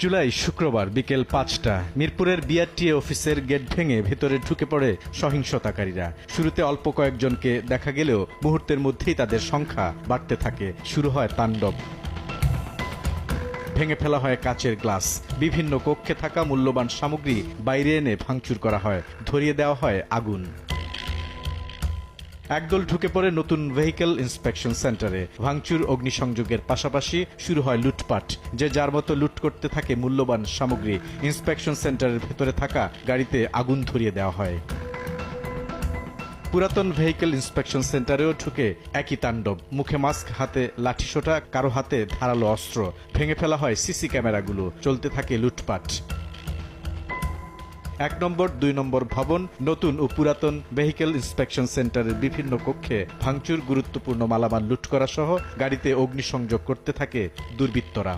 জুলাই শুক্রবার বিকেল ৫টা মিরপুরের বিআরটিএ অফিসের গেট ভেঙে ভেতরে ঢুকে পড়ে সহিংসতাকারীরা। শুরুতে অল্প কয়েকজনকে দেখা গেলেও মুহূর্তের মধ্যেই তাদের সংখ্যা বাড়তে থাকে। শুরু হয় তাণ্ডব। ভেঙে ফেলা হয় কাচের গ্লাস, বিভিন্ন কক্ষে থাকা মূল্যবান সামগ্রী বাইরে এনে ভাঙচুর করা হয়, ধরিয়ে দেওয়া হয় আগুন। একদল ঢুকে পড়ে নতুন ভেহিকেল ইন্সপেকশন সেন্টারে। ভাঙচুর, অগ্নিসংযোগের পাশাপাশি শুরু হয় লুটপাট। যে যার মতো লুট করতে থাকে মূল্যবান সামগ্রী। ইন্সপেকশন সেন্টারের ভেতরে থাকা গাড়িতে আগুন ধরিয়ে দেওয়া হয়। পুরাতন ভেহিকেল ইন্সপেকশন সেন্টারেও ঢুকে একই তাণ্ডব। মুখে মাস্ক, হাতে লাঠিসোঁটা, কারো হাতে ধারালো অস্ত্র। ভেঙে ফেলা হয় সিসি ক্যামেরাগুলো, চলতে থাকে লুটপাট। ১ নম্বর, ২ নম্বর ভবন, নতুন ও পুরাতন ভেহিকেল ইন্সপেকশন সেন্টারের বিভিন্ন কক্ষে ভাঙচুর, গুরুত্বপূর্ণ মালামাল লুট করা সহ গাড়িতে অগ্নিসংযোগ করতে থাকে দুর্বৃত্তরা।